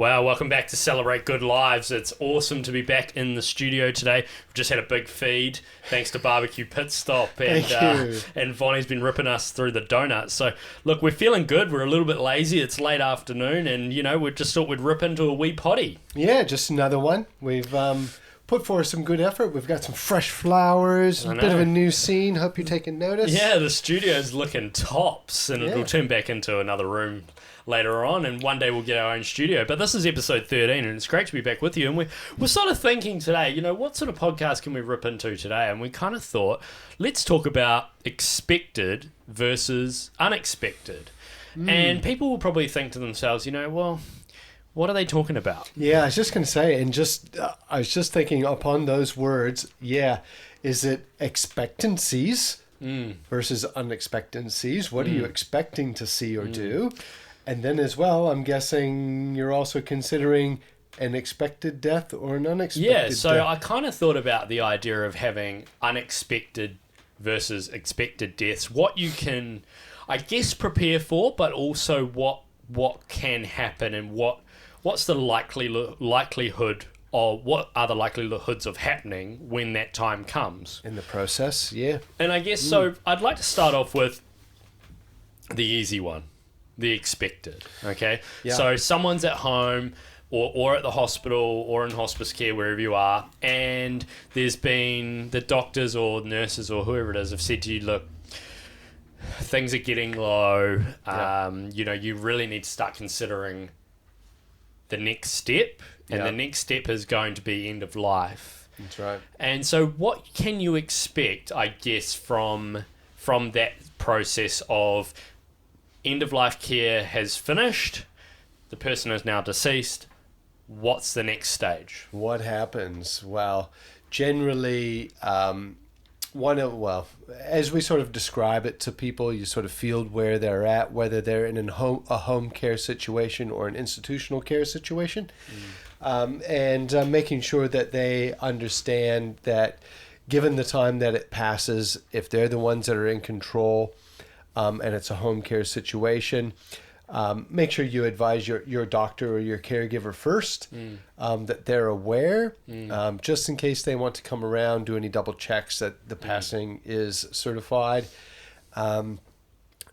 Well, welcome back to Celebrate Good Lives. It's awesome to be back in the studio today. We've just had a big feed thanks to Barbecue Pit Stop, and Vonnie's been ripping us through the donuts. So, look, we're feeling good. We're a little bit lazy. It's late afternoon, and, we just thought we'd rip into a wee potty. Yeah, just another one. We've put forth some good effort. We've got some fresh flowers, a bit of a new scene. Hope you're taking notice. Yeah, the studio's looking tops, and it'll turn back into another room later on, and one day we'll get our own studio. But this is episode 13, and it's great to be back with you. And we're sort of thinking today, what sort of podcast can we rip into today? And we kind of thought, let's talk about expected versus unexpected. And people will probably think to themselves, well, what are they talking about? Yeah, I was just going to say, and I was just thinking upon those words, is it expectancies versus unexpectancies? What are you expecting to see or do? And then as well, I'm guessing you're also considering an expected death or an unexpected death. Yeah, so I kind of thought about the idea of having unexpected versus expected deaths. What you can, I guess, prepare for, but also what can happen and what's the likelihood of, what are the likelihoods of happening when that time comes. In the process, yeah. And I guess, so I'd like to start off with the easy one. The expected, okay? Yeah. So someone's at home or at the hospital or in hospice care, wherever you are, and there's been the doctors or nurses or whoever it is have said to you, look, things are getting low. You really need to start considering the next step, and the next step is going to be end of life. That's right. And so what can you expect, I guess, from that process of end-of-life care has finished, the person is now deceased, what's the next stage? What happens? Well, generally, as we sort of describe it to people, you sort of feel where they're at, whether they're in a home care situation or an institutional care situation, and making sure that they understand that given the time that it passes, if they're the ones that are in control, and it's a home care situation, make sure you advise your doctor or your caregiver first, that they're aware, just in case they want to come around, do any double checks that the passing is certified.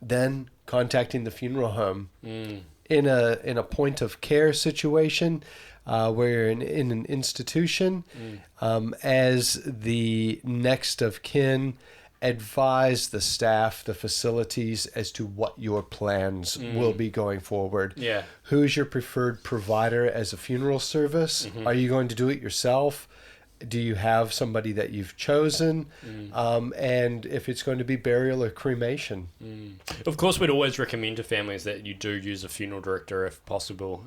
Then contacting the funeral home in a point of care situation, where you're in an institution, as the next of kin. Advise the staff, the facilities, as to what your plans will be going forward. Yeah. Who's your preferred provider as a funeral service? Are you going to do it yourself? Do you have somebody that you've chosen? And if it's going to be burial or cremation. Of course, we'd always recommend to families that you do use a funeral director if possible.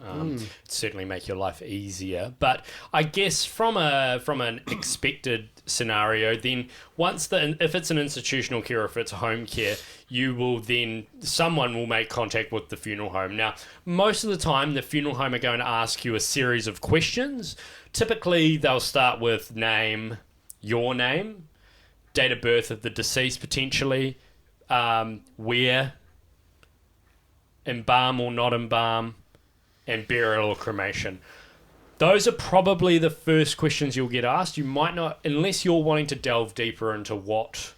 Certainly make your life easier. But I guess from an expected scenario, then if it's an institutional care or if it's home care, someone will make contact with the funeral home. Now, most of the time, the funeral home are going to ask you a series of questions. Typically, they'll start with name, your name, date of birth of the deceased potentially, where, embalm or not embalm, and burial or cremation. Those are probably the first questions you'll get asked. You might not, unless you're wanting to delve deeper into what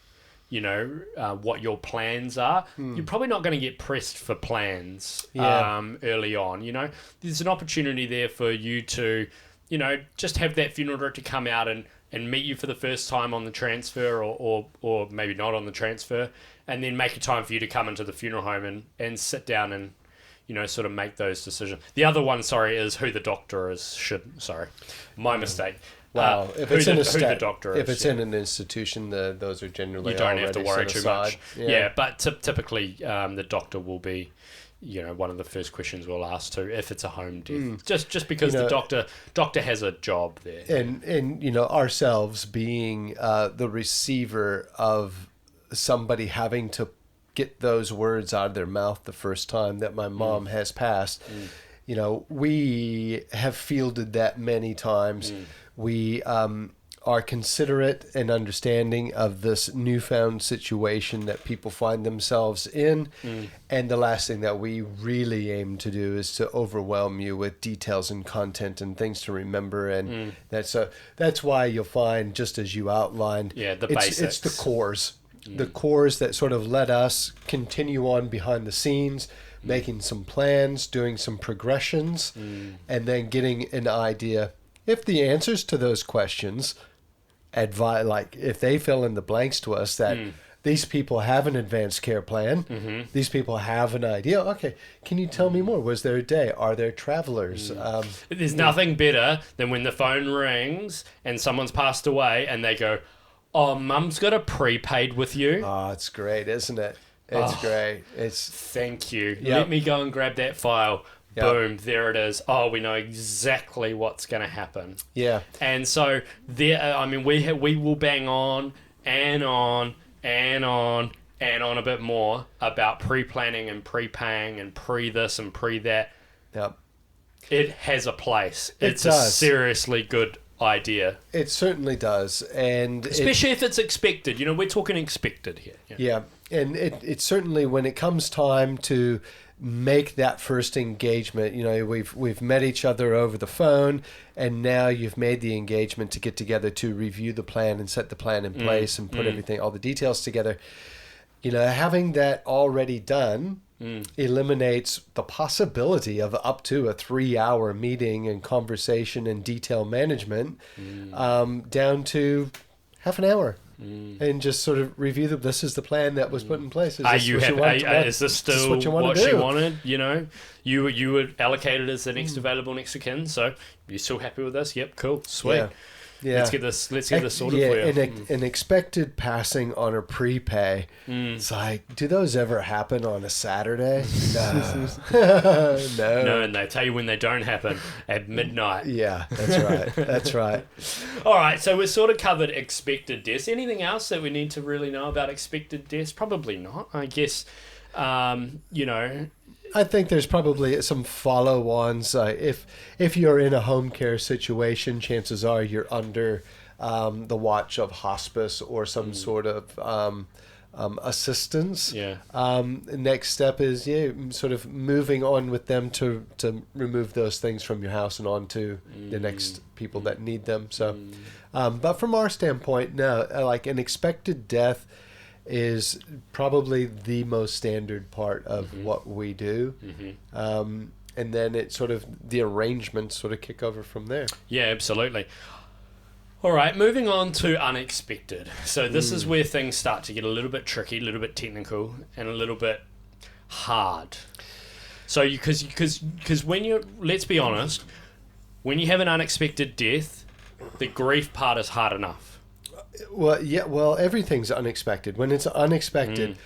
your plans are. You're probably not going to get pressed for plans early on. There's an opportunity there for you to, just have that funeral director come out and meet you for the first time on the transfer or maybe not on the transfer, and then make a time for you to come into the funeral home and sit down and, sort of make those decisions. The other one, is who the doctor is. My mistake. Well, if it's in an institution, those are generally you don't have to worry too much. Yeah, but typically the doctor will be, one of the first questions we'll ask too if it's a home death. Just because the doctor has a job there. And ourselves being the receiver of somebody having to get those words out of their mouth the first time that my mom has passed. We have fielded that many times. We are considerate and understanding of this newfound situation that people find themselves in. And the last thing that we really aim to do is to overwhelm you with details and content and things to remember. And that's why you'll find, just as you outlined, the it's basics. the cores. The cores that sort of let us continue on behind the scenes, making some plans, doing some progressions, and then getting an idea. If the answers to those questions like if they fill in the blanks to us that these people have an advanced care plan, these people have an idea. Okay, can you tell me more? Was there a day? Are there travelers? There's nothing better than when the phone rings and someone's passed away and they go, "Oh, Mum's got a prepaid with you." Oh, it's great, isn't it? It's great. Thank you. Yep. Let me go and grab that file. Yep. Boom, there it is. Oh, we know exactly what's going to happen. Yeah. And so we will bang on and on and on and on a bit more about pre-planning and pre-paying and pre-this and pre-that. Yep. It has a place. It It's does. a seriously good idea. It certainly does. And Especially if it's expected. You know, we're talking expected here. yeah. And it certainly, when it comes time to make that first engagement, you know, we've met each other over the phone, and now you've made the engagement to get together to review the plan and set the plan in place and put everything, all the details together. You know, having that already done eliminates the possibility of up to a 3-hour meeting and conversation and detail management down to half an hour. And just sort of review this is the plan that was put in place. Is this still what do? she wanted? You know, you were allocated as the next available next of kin, so you're still happy with this? Yep, cool, sweet. Yeah. Let's get this sorted for you. An expected passing on a prepay. It's like, do those ever happen on a Saturday? No. No, and they tell you when they don't happen at midnight. Yeah, that's right. That's right. All right, so we've sort of covered expected deaths. Anything else that we need to really know about expected deaths? Probably not. I guess, you know... I think there's probably some follow-ons. If you're in a home care situation, chances are you're under the watch of hospice or some sort of assistance. Yeah. Next step is sort of moving on with them to remove those things from your house and on to the next people that need them. So, but from our standpoint, no, like an expected death is probably the most standard part of what we do. And then it sort of, the arrangements sort of kick over from there. Yeah, absolutely. All right, moving on to unexpected. So this is where things start to get a little bit tricky, a little bit technical, and a little bit hard. So because when you, let's be honest, when you have an unexpected death, the grief part is hard enough. Well, everything's unexpected. When it's unexpected,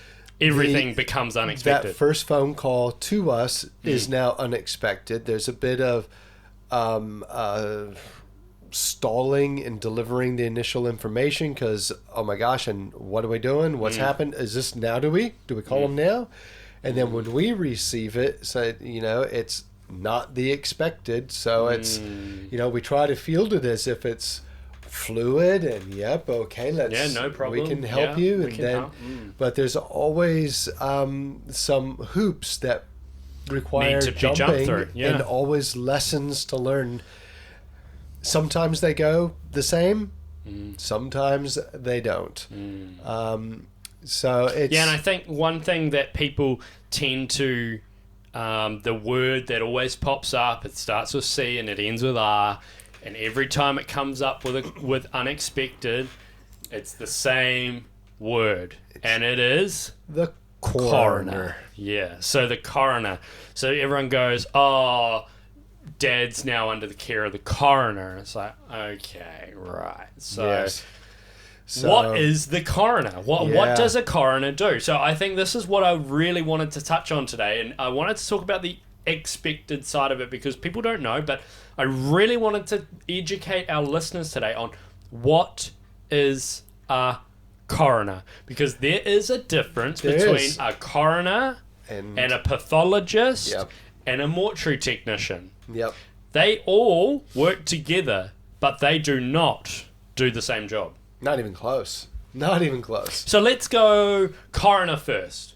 everything becomes unexpected. That first phone call to us is now unexpected. There's a bit of stalling in delivering the initial information because, oh my gosh, and what are we doing? What's happened? Is this now? Do we call them now? And then when we receive it, so it's not the expected. So it's we try to field it as if it's fluid and no problem, we can help you, but there's always some hoops that require jumping and always lessons to learn. Sometimes they go the same, sometimes they don't. So it's and I think one thing that people tend to the word that always pops up, it starts with C and it ends with R. And every time it comes up with unexpected, it's the same word. And it is the coroner. Yeah, so the coroner. So everyone goes, oh, Dad's now under the care of the coroner. And it's like, okay, right. So, what is the coroner? What does a coroner do? So I think this is what I really wanted to touch on today. And I wanted to talk about the expected side of it because people don't know, but I really wanted to educate our listeners today on what is a coroner, because there is a difference between a coroner and a pathologist and a mortuary technician. Yep. They all work together, but they do not do the same job. Not even close. Not even close. So let's go coroner first.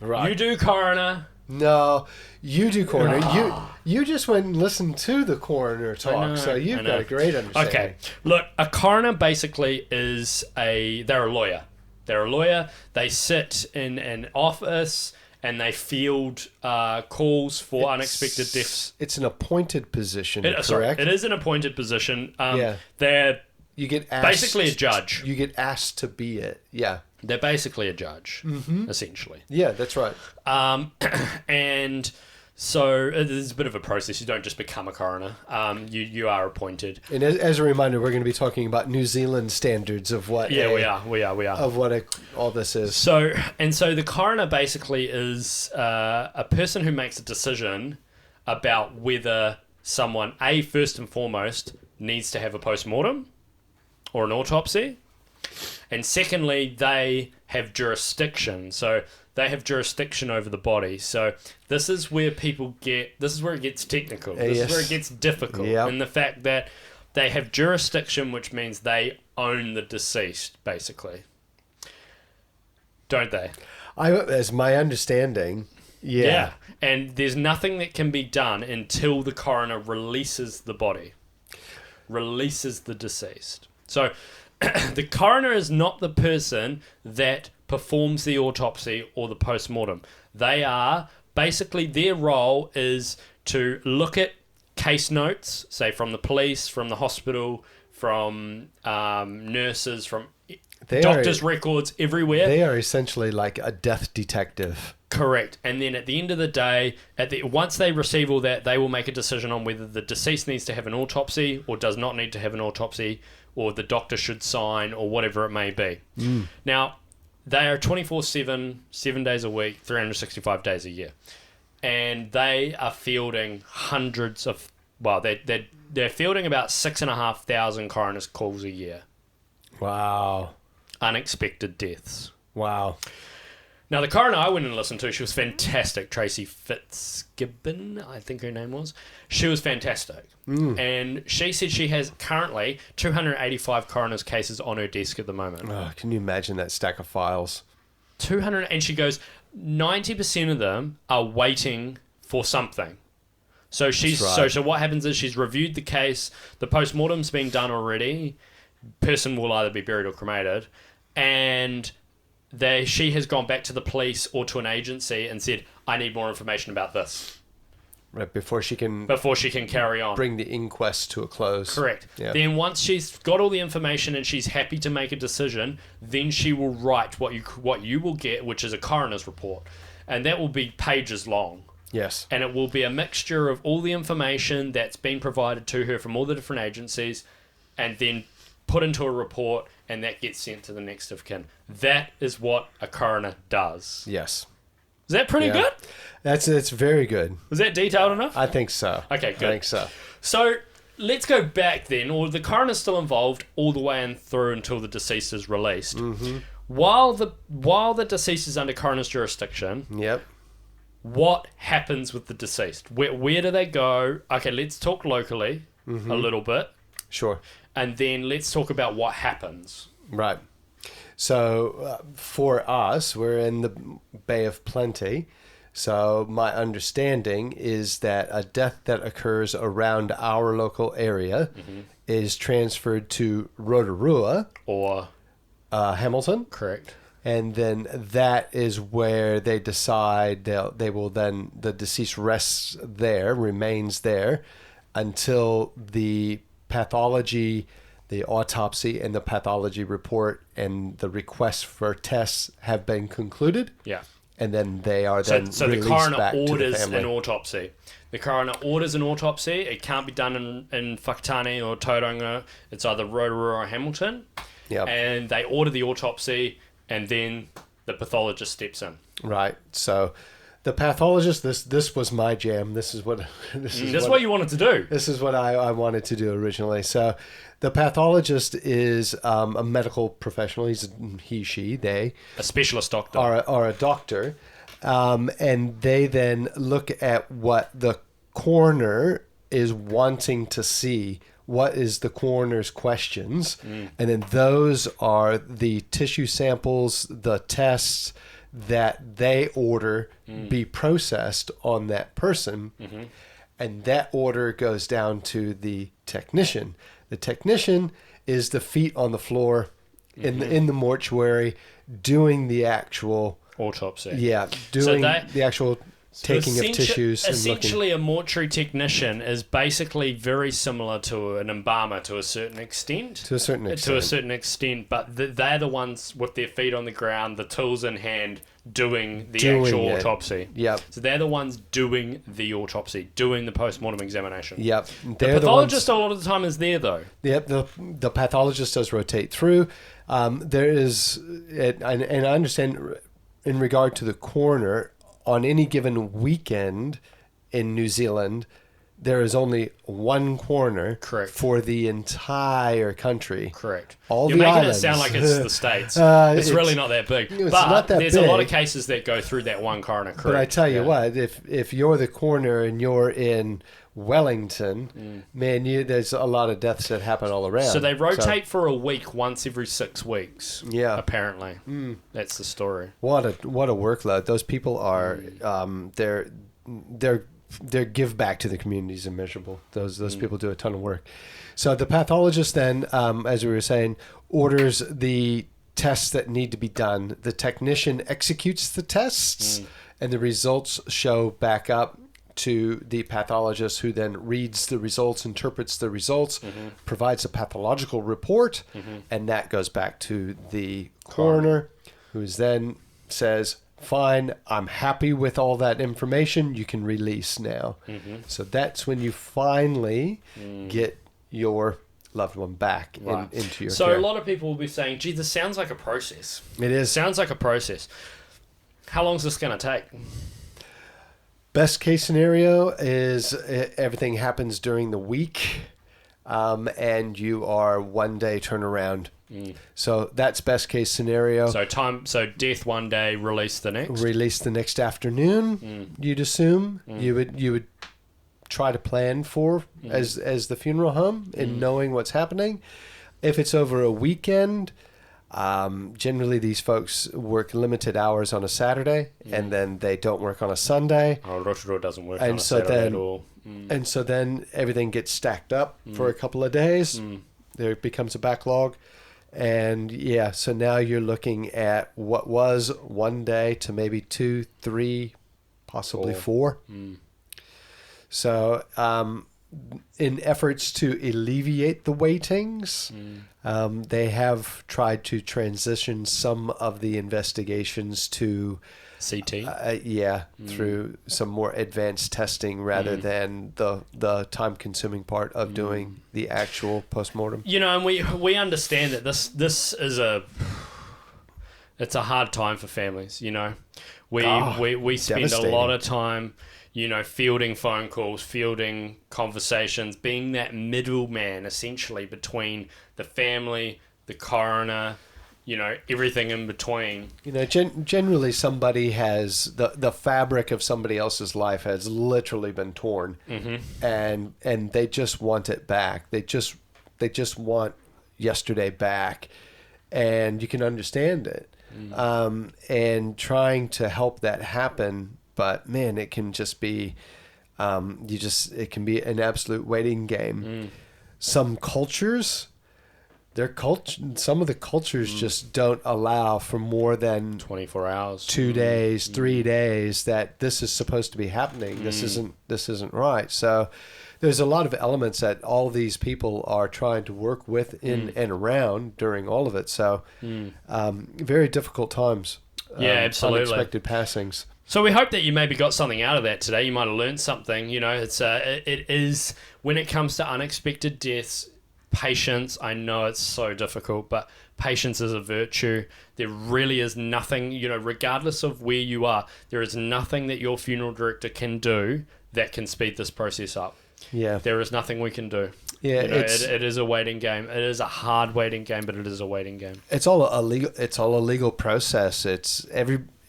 Right. You do coroner. No, you do coroner. You just went and listened to the coroner talk, so you've got a great understanding. Okay, look, a coroner basically is they're a lawyer. They're a lawyer. They sit in an office and they field calls for unexpected deaths. It's an appointed position, correct? Sorry, it is an appointed position. Yeah. They're You get asked, basically a judge. You get asked to be it. Yeah. They're basically a judge, essentially. Yeah, that's right. And so there's a bit of a process. You don't just become a coroner. You are appointed. And as a reminder, we're going to be talking about New Zealand standards of what Yeah, we are. of what all this is. So the coroner basically is a person who makes a decision about whether someone, first and foremost, needs to have a post-mortem or an autopsy. And secondly, they have jurisdiction. So they have jurisdiction over the body. So this is where this is where it gets technical. This is where it gets difficult. Yep. And the fact that they have jurisdiction, which means they own the deceased, basically. Don't they? As my understanding, yeah. And there's nothing that can be done until the coroner releases the body, releases the deceased. So the coroner is not the person that performs the autopsy or the post-mortem. They are, basically their role is to look at case notes, say from the police, from the hospital, from nurses, from doctors' records, everywhere. They are essentially like a death detective. Correct. And then at the end of the day, once they receive all that, they will make a decision on whether the deceased needs to have an autopsy or does not need to have an autopsy, or the doctor should sign, or whatever it may be. Now, they are 24/7, 7 days a week, 365 days a year. And they are fielding hundreds of, they're fielding about 6,500 coroner's calls a year. Wow. Unexpected deaths. Wow. Now, the coroner I went and listened to, she was fantastic. Tracy Fitzgibbon, I think her name was. She was fantastic. And she said she has currently 285 coroner's cases on her desk at the moment. Oh, can you imagine that stack of files? 200, and she goes, 90% of them are waiting for something. So she's so what happens is she's reviewed the case, the post-mortem's been done already, person will either be buried or cremated, and she has gone back to the police or to an agency and said, I need more information about this. Right, before she can carry on. Bring the inquest to a close. Correct. Yeah. Then once she's got all the information and she's happy to make a decision, then she will write what you will get, which is a coroner's report. And that will be pages long. Yes. And it will be a mixture of all the information that's been provided to her from all the different agencies and then put into a report, and that gets sent to the next of kin. That is what a coroner does. Yes. Is that pretty good? It's very good. Was that detailed enough? I think so. Okay, good. I think so. So let's go back then, or the coroner's still involved all the way and through until the deceased is released. Mm-hmm. While the deceased is under coroner's jurisdiction, yep. What happens with the deceased? Where do they go? Okay, let's talk locally a little bit. Sure. And then let's talk about what happens. Right. So for us, we're in the Bay of Plenty. So my understanding is that a death that occurs around our local area is transferred to Rotorua or Hamilton. Correct. And then that is where they decide the deceased rests there, remains there until the pathology, the autopsy and the pathology report and the requests for tests have been concluded. Yeah. And then they are then so the released coroner back to the orders family. an autopsy. The coroner orders an autopsy. It can't be done in Whakatane or Tauranga. It's either Rotorua or Hamilton. Yep. And they order the autopsy, and then the pathologist steps in. Right. So the pathologist, this was my jam. This is what what you wanted to do. This is what I wanted to do originally. So the pathologist is a medical professional. They A specialist doctor. are a doctor, and they then look at what the coroner is wanting to see what is the coroner's questions, and then those are the tissue samples, the tests that they order be processed on that person, and that order goes down to the technician. The technician is the feet on the floor in the mortuary doing the actual autopsy. Yeah, doing the actual taking of tissues. Essentially, a mortuary technician is basically very similar to an embalmer to a certain extent. To a certain extent. But they're the ones with their feet on the ground, the tools in hand, doing the actual autopsy. Yep. So they're the ones doing the autopsy, doing the post-mortem examination. Yep. The pathologist a lot of the time is there, though. Yep. The pathologist does rotate through. There is, and I understand in regard to the coroner, on any given weekend in New Zealand, there is only one coroner for the entire country. Correct. You're making islands. It sound like it's the States. It's really not that big. It's but not that there's big. a lot of cases that go through that one coroner. Correct. But I tell you what, if you're the coroner and you're in Wellington, man, there's a lot of deaths that happen all around. So they rotate for a week once every 6 weeks. Yeah. Apparently. That's the story. What a workload. Those people are their give back to the community is immeasurable. Those people do a ton of work. So the pathologist then, as we were saying, orders the tests that need to be done. The technician executes the tests, and the results show back up to the pathologist, who then reads the results, interprets the results, provides a pathological report, and that goes back to the coroner, who then says, fine, I'm happy with all that information, you can release now. So that's when you finally get your loved one back into your care. So a lot of people will be saying, gee, this sounds like a process. It is. Sounds like a process. How long is this going to take? Best case scenario is everything happens during the week, and you are 1 day turnaround. So that's best case scenario. So death one day, release the next. Release the next afternoon. You'd assume you would try to plan for as the funeral home in knowing what's happening. If it's over a weekend, generally these folks work limited hours on a Saturday, and then they don't work on a Sunday. Oh, Rotorua doesn't work on a Saturday at all. And so then everything gets stacked up for a couple of days. There becomes a backlog. And so now you're looking at what was 1 day to maybe 2, 3, possibly 4. So in efforts to alleviate the waitings, they have tried to transition some of the investigations to CT. Through some more advanced testing rather than the time-consuming part of doing the actual postmortem. And we understand that this is it's a hard time for families. We spend a lot of time, fielding phone calls, fielding conversations, being that middleman essentially between the family, the coroner, everything in between. Generally somebody has the fabric of somebody else's life has literally been torn, and they just want it back. They just want yesterday back, and you can understand it. And trying to help that happen, but man, it can just be, it can be an absolute waiting game. Some cultures. Some of the cultures just don't allow for more than 24 hours, 2 days, 3 days that this is supposed to be happening. This isn't right. So there's a lot of elements that all these people are trying to work with in and around during all of it. So very difficult times. Absolutely. Unexpected passings. So we hope that you maybe got something out of that today. You might have learned something. It is, when it comes to unexpected deaths, patience. I know it's so difficult, but patience is a virtue. There really is nothing, regardless of where you are, there is nothing that your funeral director can do that can speed this process up. Yeah. There is nothing we can do. Yeah, it is a waiting game. It is a hard waiting game, but it is a waiting game. It's all a legal process. It's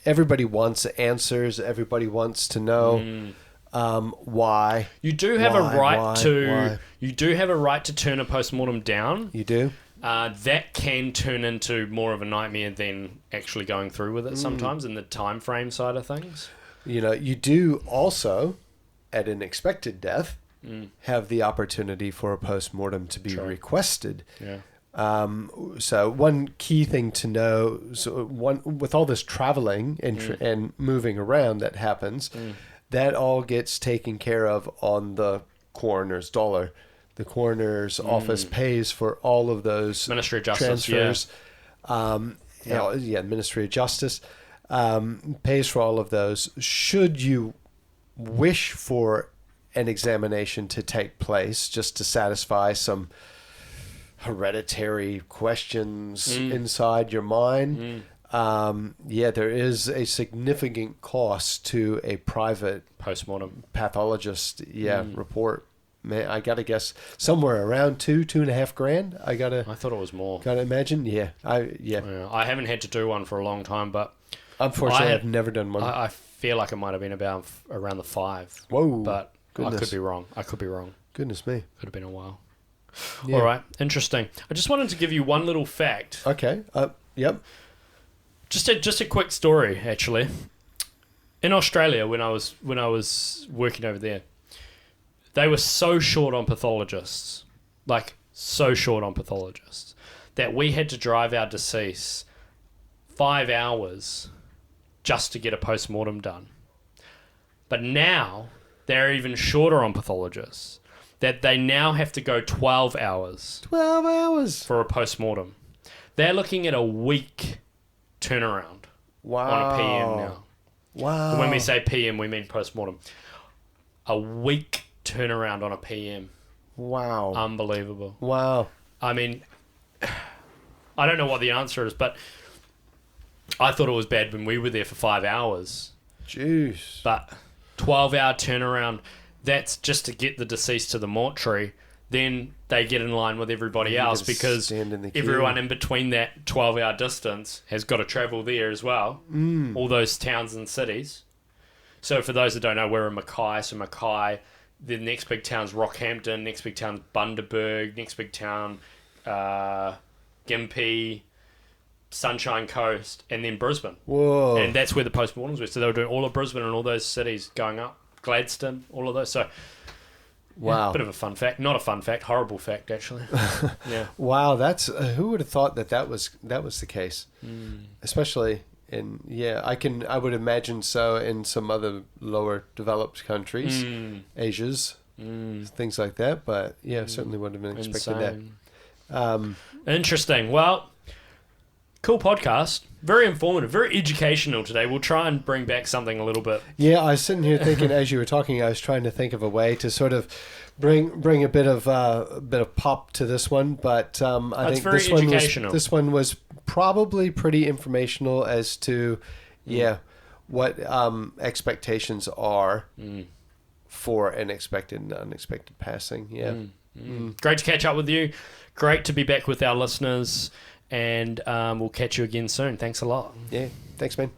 everybody wants answers. Everybody wants to know Why? You do have a Why? right Why? to. Why? You do have a right to turn a postmortem down. You do? That can turn into more of a nightmare than actually going through with it sometimes in the time frame side of things. You do also, at an expected death, have the opportunity for a post-mortem to be requested. Yeah. So one key thing to know, with all this traveling and moving around that happens, that all gets taken care of on the coroner's dollar. The coroner's office pays for all of those Ministry of Justice, transfers. Ministry of Justice pays for all of those. Should you wish for an examination to take place just to satisfy some hereditary questions inside your mind, there is a significant cost to a private Postmortem. pathologist report. Man, I gotta guess somewhere around $2,500. I thought it was more. gotta imagine. Yeah, I haven't had to do one for a long time, but Unfortunately, I've never done one. I feel like it might have been about around the 5. Whoa! But goodness. I could be wrong. Goodness me. Could have been a while. Yeah. All right, interesting. I just wanted to give you one little fact. Okay. Yep. Just a quick story, actually. In Australia, when I was working over there, they were so short on pathologists, that we had to drive our deceased 5 hours just to get a post-mortem done. But now they're even shorter on pathologists, that they now have to go 12 hours 12 hours. for a post-mortem. They're looking at a week turnaround Wow. on a PM now. Wow. When we say PM, we mean post-mortem. A week turnaround on a PM. Wow. Unbelievable. Wow. I mean, I don't know what the answer is, but I thought it was bad when we were there for 5 hours. Jeez. But 12-hour turnaround, that's just to get the deceased to the mortuary. Then they get in line with everybody else gotta because stand in the queue. everyone in between that 12-hour distance has got to travel there as well. All those towns and cities. So for those that don't know, we're in Mackay. So Mackay, the next big town's Rockhampton, next big town's Bundaberg, next big town, Gympie, Sunshine Coast, and then Brisbane. Whoa. And that's where the postmortems were. So they were doing all of Brisbane and all those cities going up. Gladstone, all of those. So, Wow. bit of a fun fact. Not a fun fact, horrible fact, actually. Yeah. Wow. That's who would have thought that was the case, especially in I would imagine so in some other lower developed countries, Asia's, things like that. But certainly wouldn't have been expecting Insane. that. Interesting. Well, cool podcast. Very informative, very educational today. We'll try and bring back something a little bit. Yeah, I was sitting here thinking as you were talking, I was trying to think of a way to sort of bring a bit of pop to this one, but I It's think very educational. this one was probably pretty informational as to what expectations are for an expected and unexpected passing. Great to catch up with you. Great to be back with our listeners. And we'll catch you again soon. Thanks a lot. Yeah, thanks, man.